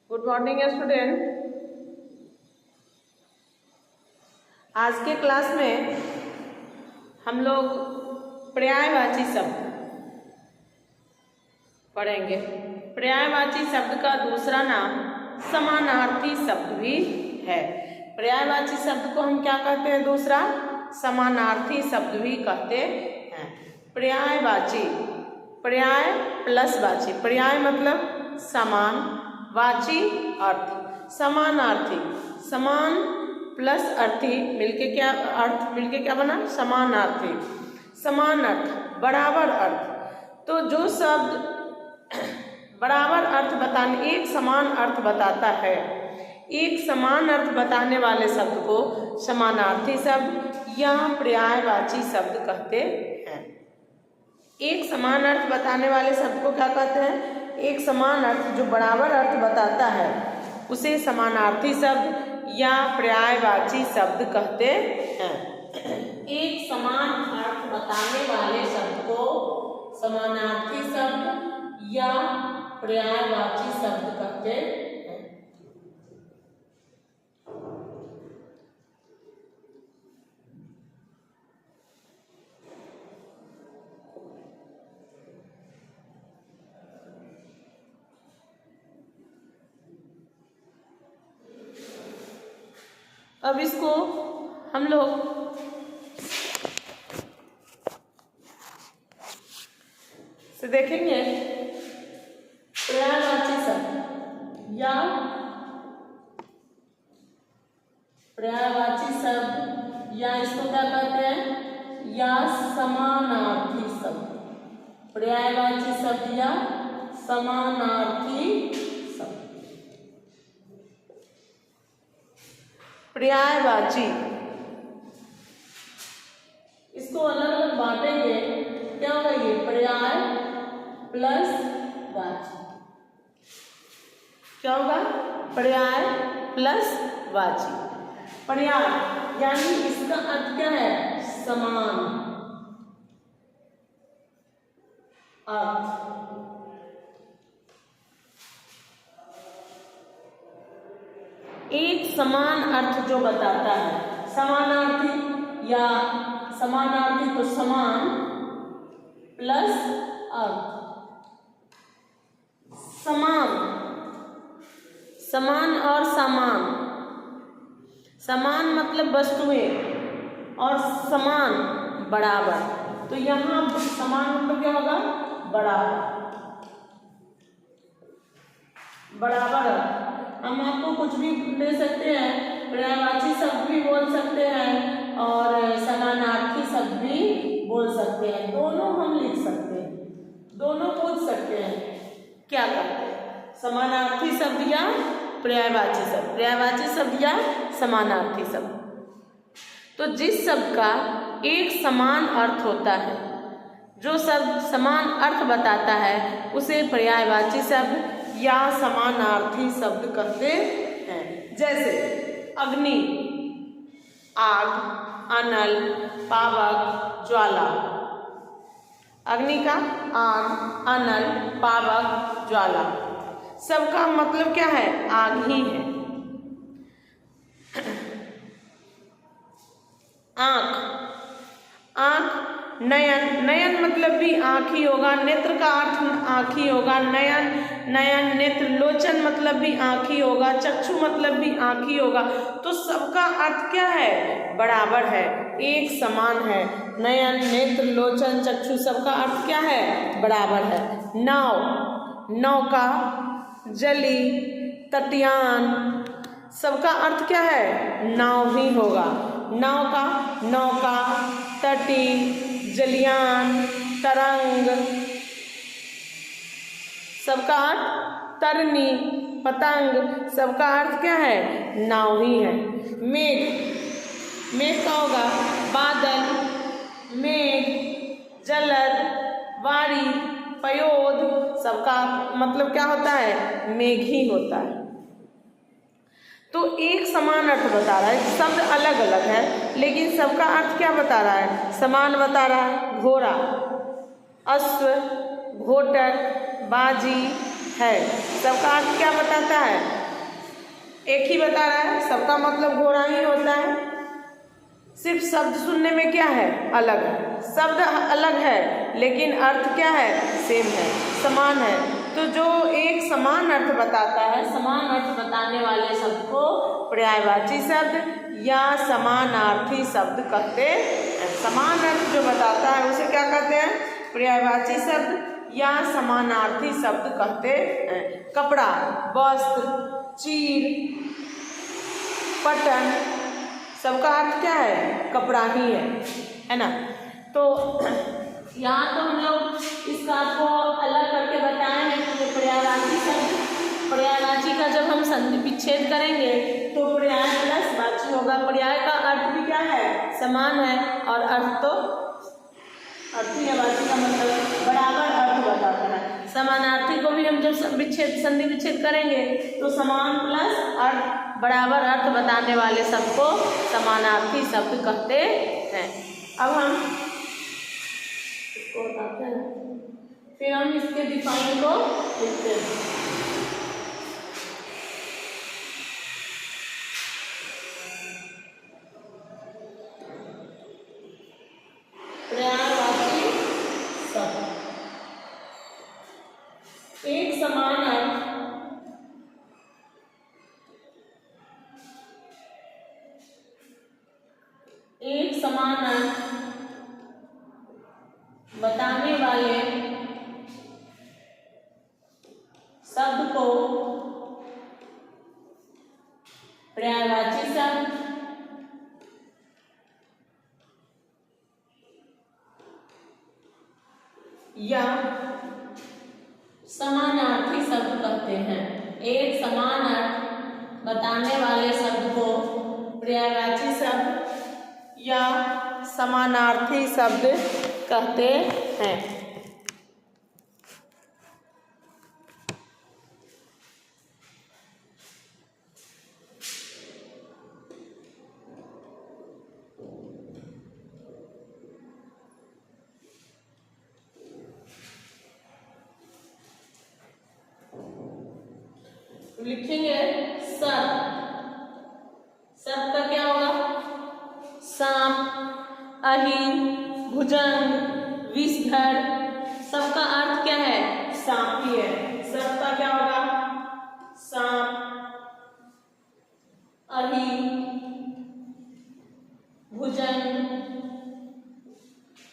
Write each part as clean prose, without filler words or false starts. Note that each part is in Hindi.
Good morning student. आज के क्लास में हम लोग पर्यायवाची शब्द पढ़ेंगे। पर्यायवाची शब्द का दूसरा नाम समानार्थी शब्द भी है। पर्यायवाची शब्द को हम क्या कहते हैं? दूसरा समानार्थी शब्द भी कहते हैं। पर्यायवाची, पर्याय प्लस वाची। पर्याय मतलब समान, वाची अर्थ, समानार्थी, समान प्लस अर्थी मिलके क्या बना? समानार्थी। समान अर्थ, बराबर अर्थ। तो जो शब्द बराबर अर्थ बताने, एक समान अर्थ बताता है, एक समान अर्थ बताने वाले शब्द को समानार्थी शब्द या पर्यायवाची शब्द कहते हैं। एक समान अर्थ बताने वाले शब्द को क्या कहते हैं? एक समान अर्थ जो बराबर अर्थ बताता है उसे समानार्थी शब्द या पर्यायवाची शब्द कहते हैं। एक समान अर्थ बताने वाले शब्द को समानार्थी शब्द या पर्यायवाची शब्द कहते हैं। अब इसको हम लोग से देखेंगे। पर्यायवाची शब्द या पर्यायवाची शब्द या इसको क्या कहते हैं? या समानार्थी शब्द। पर्यायवाची शब्द या समानार्थी शब्द। पर्यायवाची, इसको अलग अलग बांटेंगे। क्या होगा ये? पर्याय प्लस वाची। क्या होगा? पर्याय प्लस वाची। पर्याय यानी इसका अर्थ क्या है? समान अर्थ। एक समान अर्थ जो बताता है। समानार्थी या समानार्थी तो समान प्लस अर्थ। समान, समान और समान। समान मतलब वस्तुएं और समान बराबर। तो यहाँ समान मतलब क्या होगा? बराबर, बराबर। हम आपको कुछ भी ले सकते हैं, पर्यायवाची शब्द भी बोल सकते हैं और समानार्थी शब्द भी बोल सकते हैं। दोनों हम लिख सकते हैं, दोनों पूछ सकते हैं। क्या करते हैं? समानार्थी शब्द या पर्यायवाची शब्द, पर्यायवाची शब्द या समानार्थी शब्द। तो जिस शब्द का एक समान अर्थ होता है, जो शब्द समान अर्थ बताता है, उसे पर्यायवाची शब्द या समानार्थी शब्द कहते हैं। जैसे अग्नि, आग, अनल, पावक, ज्वाला। अग्नि का आग, अनल, पावक, ज्वाला, सबका मतलब क्या है? आग ही है। आँख, आँख, नयन, नयन मतलब भी आँख ही होगा। नेत्र का अर्थ आँख ही होगा। नयन, नयन, नेत्र, लोचन मतलब भी आँख ही होगा। चक्षु मतलब भी आँख ही होगा। तो सबका अर्थ क्या है? बराबर है, एक समान है। नयन, नेत्र, लोचन, चक्षु सबका अर्थ क्या है? बराबर है। नाव, नौका, जली, तटयान, सबका अर्थ क्या है? नाव ही होगा। नाव का नौका, तटी, जलियान, तरंग, सबका अर्थ तरनी, पतंग, सबका अर्थ क्या है? नाव ही है। मेघ, मेघ का होगा बादल, मेघ, जलद, वारी, पयोद, सबका मतलब क्या होता है? मेघ ही होता है। तो एक समान अर्थ बता रहा है, शब्द अलग अलग है लेकिन सबका अर्थ क्या बता रहा है? समान बता रहा है। घोड़ा, अश्व, घोटक, बाजी है, सबका अर्थ क्या बताता है? एक ही बता रहा है, सबका मतलब घोड़ा ही होता है। सिर्फ शब्द सुनने में क्या है, अलग है। शब्द अलग है लेकिन अर्थ क्या है, सेम है, समान है। तो जो एक समान अर्थ बताता है, समान अर्थ बताने वाले शब्द को पर्यायवाची शब्द या समानार्थी शब्द कहते हैं। समान अर्थ जो बताता है उसे क्या कहते हैं, पर्यायवाची शब्द या समानार्थी शब्द कहते हैं। कपड़ा, वस्त्र, चीर, पटन, सबका अर्थ क्या है, कपड़ा ही है ना। तो यहाँ तो हम लोग इसका आपको अलग करके बताए हैं कि पर्यायवाची शब्द, पर्यायवाची का जब हम संधि विच्छेद करेंगे तो पर्याय प्लस वाची होगा। पर्याय का अर्थ भी क्या है, समान है, और अर्थ तो अर्थी या वाची का मतलब बराबर अर्थ बताता है। समानार्थी को भी हम जब संधि विच्छेद करेंगे तो समान प्लस अर्थ बराबर अर्थ बताने वाले शब्द को समानार्थी शब्द कहते हैं। अब हम इसको बताते हैं, फिर हम इसके डिफाइन को लिखते हैं। पर्यायवाची शब्द, एक समान अर्थ, एक समान अर्थ बताने वाले शब्द को पर्यायवाची शब्द या समानार्थी शब्द कहते हैं। एक समान अर्थ बताने वाले शब्द को पर्यायवाची शब्द या समानार्थी शब्द कहते हैं। लिखेंगे सर्प, सर्प का क्या होगा, सांप, अहिर, भुजंग, विषधर, सबका अर्थ क्या है, सांप ही है। सर्प का क्या होगा, सांप, अहिर, भुजंग,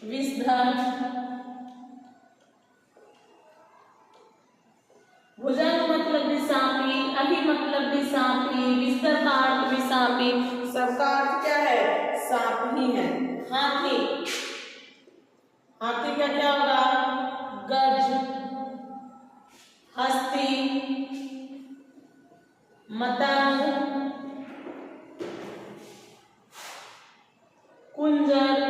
विषधर। भुजंग मतलब भी सांपी, अहिर मतलब भी सांपी, विषधर का अर्थ भी सांपी, सबका अर्थ क्या है, सांप ही है। हाथी, हाथी का क्या होगा, गज, हस्ती, मतंग, कुंजर।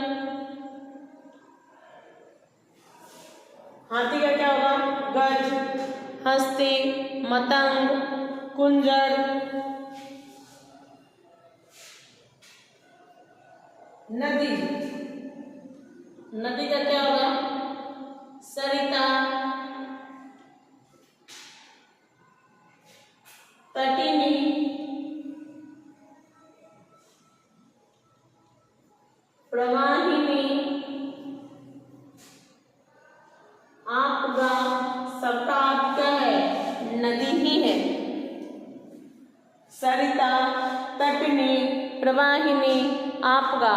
हाथी का क्या होगा, गज, हस्ती, मतंग, कुंजर। नदी, नदी का क्या होगा, सरिता, तटिनी, प्रवाहिनी, आपगा, सबका अर्थ क्या है, नदी ही है। सरिता, तटिनी, प्रवाहिनी, आपगा,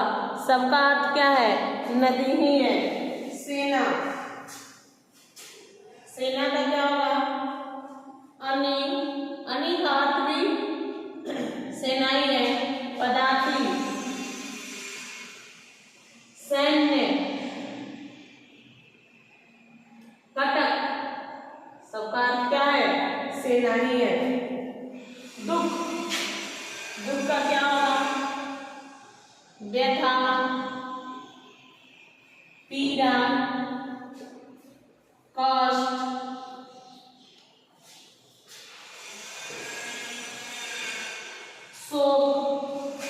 सबका अर्थ क्या है, नदी ही है। सेना, सेना का क्या होगा, अनी, अनी का अर्थ भी सेना ही है। पदाति, सैन्य, कटक, सबका अर्थ क्या है, सेना ही है। दुख, दुख का क्या होगा, व्यथा, पीड़ा, कष्ट, शोक,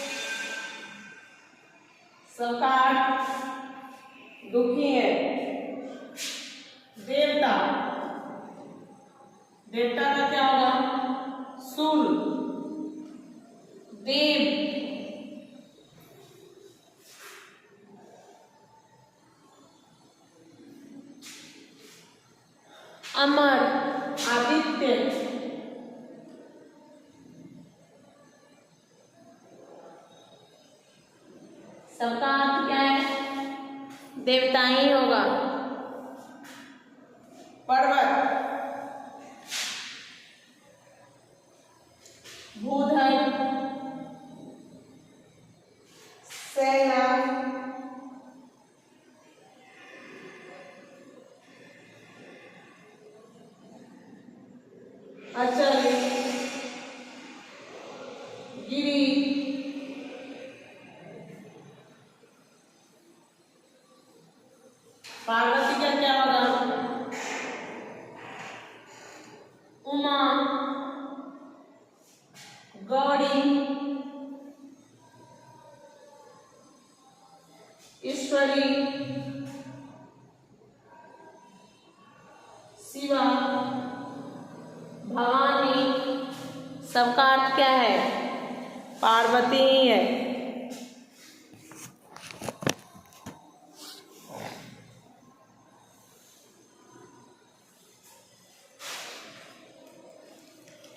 सबका अर्थ दुखी है। देवता, देवता का क्या होगा, सूल, सबका अर्थ क्या है? देवता ही होगा। पर्वत, भूधर, सेना, अचल, गिरी, पार्वती का क्या होगा? उमा, गौरी, ईश्वरी, शिवा, भवानी। सबका अर्थ क्या है? पार्वती ही है।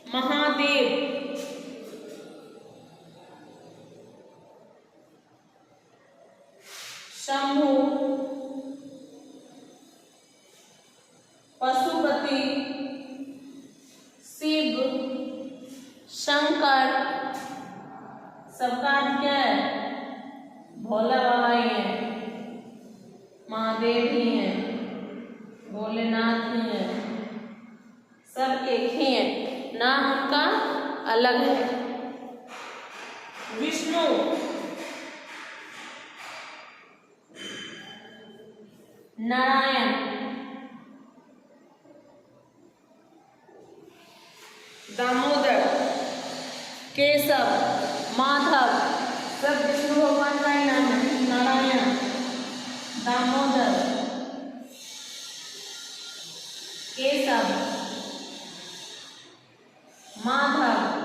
महादेव, शंभु, पशुपति, शिव, शंकर। सबका अर्थ क्या है? भोला बाबा ही है, महादेव ही है, भोलेनाथ ही है, सब एक ही है, नाम उनका अलग है। विष्णु, नारायण, दामोदर, केशव, माधव। सब विष्णु भगवान का ही नाम है। नारायण, दामोदर, केशव, माधव।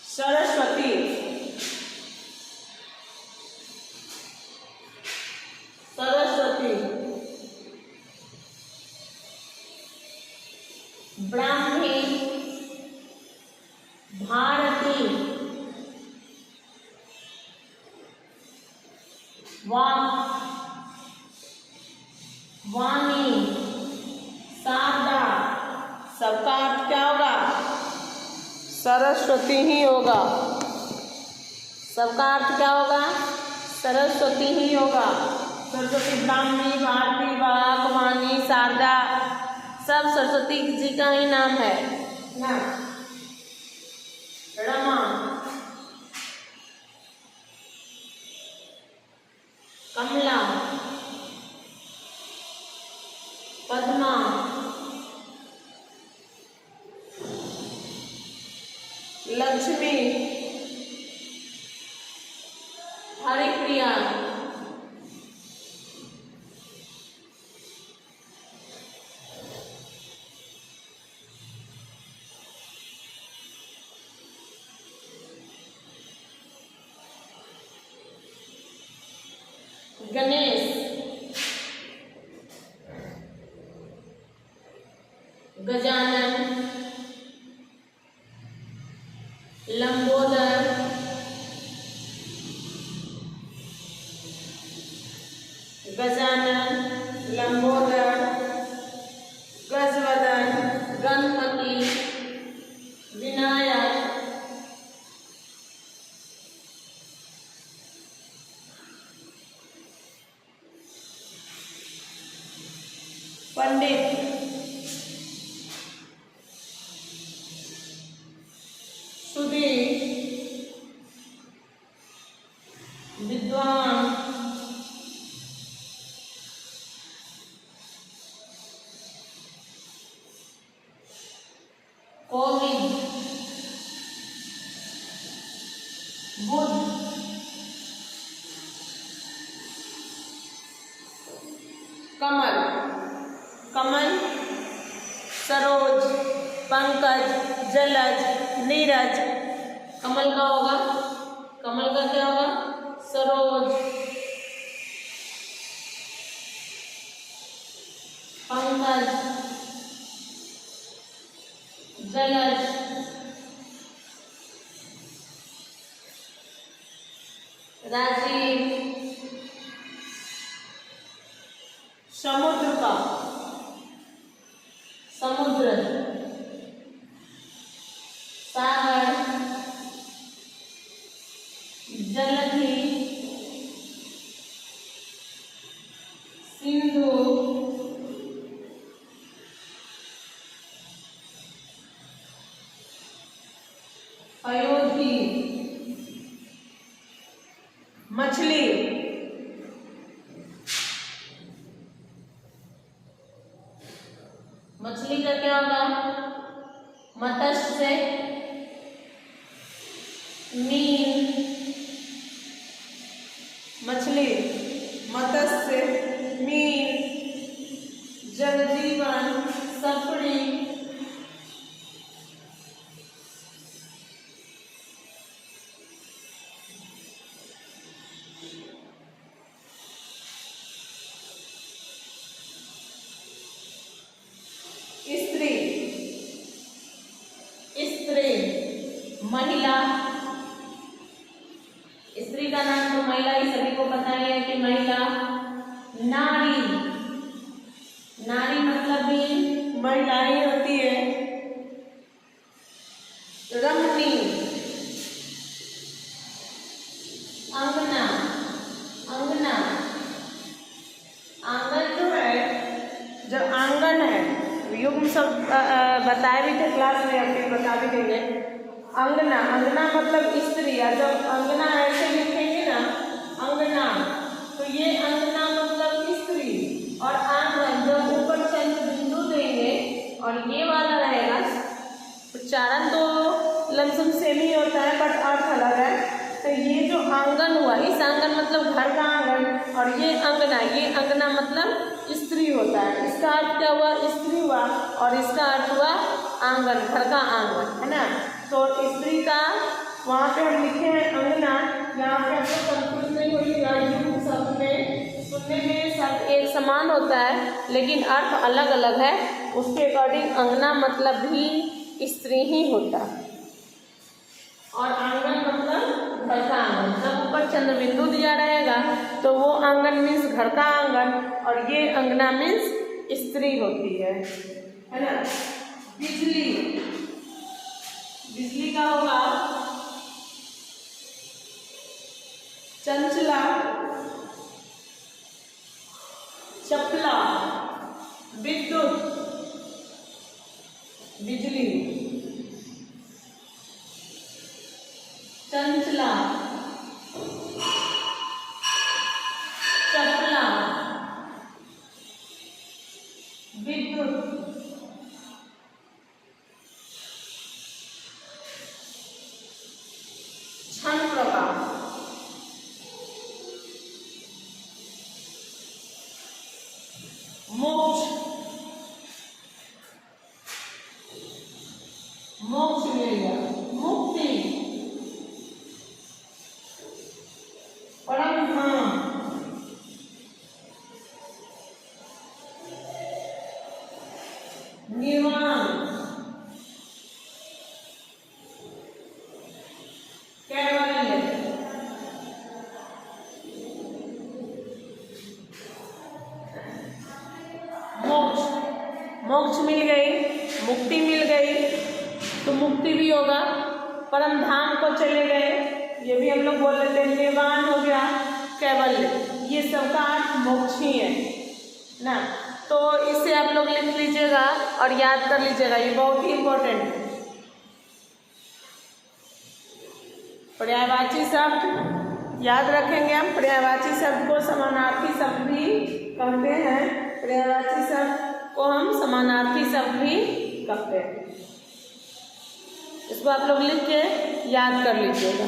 सरस्वती, सरस्वती, ब्राह्मी, भारती, वाणी, शारदा। सबका अर्थ क्या होगा? सरस्वती ही होगा। सबका अर्थ क्या होगा? सरस्वती ही होगा। सरस्वती, ब्राह्मी, भारती, वाक, वाणी, शारदा, सब सरस्वती जी का ही नाम है ना। रमा, कमला, पद्मा, लक्ष्मी, हरिप्रिया, गणेश, गजानन, लंबोदर, गजानन, लंबोदर, गजवदन, गणपति, विनायक, पंडित, सुधीर, विद्वान, कोविद, बुद्ध, कमल, कमल, सरोज, पंकज, जलज, नीरज। कमल का होगा, कमल का क्या होगा? सरोज, पंकज, जलज, राजीव, समुद्र का, समुद्र, सागर, जलधि, सिंधु, अयोधी, मछली, मछली का क्या होगा? मत्स्य, मीन, मछली, मत्स्य, मीन, जनजीवन, सफड़ी, स्त्री, स्त्री, महिला, स्त्री का नाम तो महिला ही सभी को पता है कि महिला, नारी, नारी मतलब भी महिलाएं होती है, रमणी, अंगना, अंगना, आंगन जो है, जो आंगन है, युग्म सब बताए भी थे क्लास में, अभी बता भी देंगे। अंगना, अंगना मतलब स्त्री, और जब अंगना ऐसे लिखेंगे ना अंगना, तो ये अंगना मतलब स्त्री, और आंगन जब ऊपर चंद्र बिंदु देंगे और ये वाला रहेगा, उच्चारण तो लमसम सेम ही होता है बट अर्थ अलग है। तो ये जो आंगन हुआ, इस आंगन मतलब घर का आंगन, और ये अंगना मतलब स्त्री होता है। इसका अर्थ क्या हुआ? स्त्री हुआ, और इसका अर्थ हुआ आंगन, घर का आंगन, है ना। तो स्त्री का वहाँ पे हम लिखे हैं अंगना, यहाँ पे आपको कंफ्यूज नहीं होइएगा, युग्म शब्द में सुनने में शब्द एक समान होता है लेकिन अर्थ अलग अलग है, उसके अकॉर्डिंग अंगना मतलब भी स्त्री ही होता है, और आंगन मतलब घर का आंगन। जब ऊपर चंद्र बिंदु दिया रहेगा तो वो आंगन मीन्स घर का आंगन, और ये अंगना मीन्स स्त्री होती है ना। बिजली, बिजली का होगा चंचला, चपला, विद्युत, बिजली, चंचला, चपला, विद्युत, क्षण प्रकाश, मोक्ष, मोक्ष मिल गया, मुक्ति, परम धाम, निर्वाण, कैवल्य, मोक्ष, मोक्ष मिल गई, मुक्ति मिल गई, तो मुक्ति भी होगा। परम धाम को चले गए, ये भी हम लोग बोल लेते हैं। निर्वाण हो गया, कैवल्य, ये सबका अर्थ मोक्ष ही है ना। तो इसे आप लोग लिख लीजिएगा और याद कर लीजिएगा, ये बहुत ही इम्पोर्टेंट है। पर्यायवाची शब्द याद रखेंगे हम। पर्यायवाची शब्द को समानार्थी शब्द भी कहते हैं, पर्यायवाची शब्द को हम समानार्थी शब्द भी कहते हैं। इसको आप लोग लिख के याद कर लीजिएगा।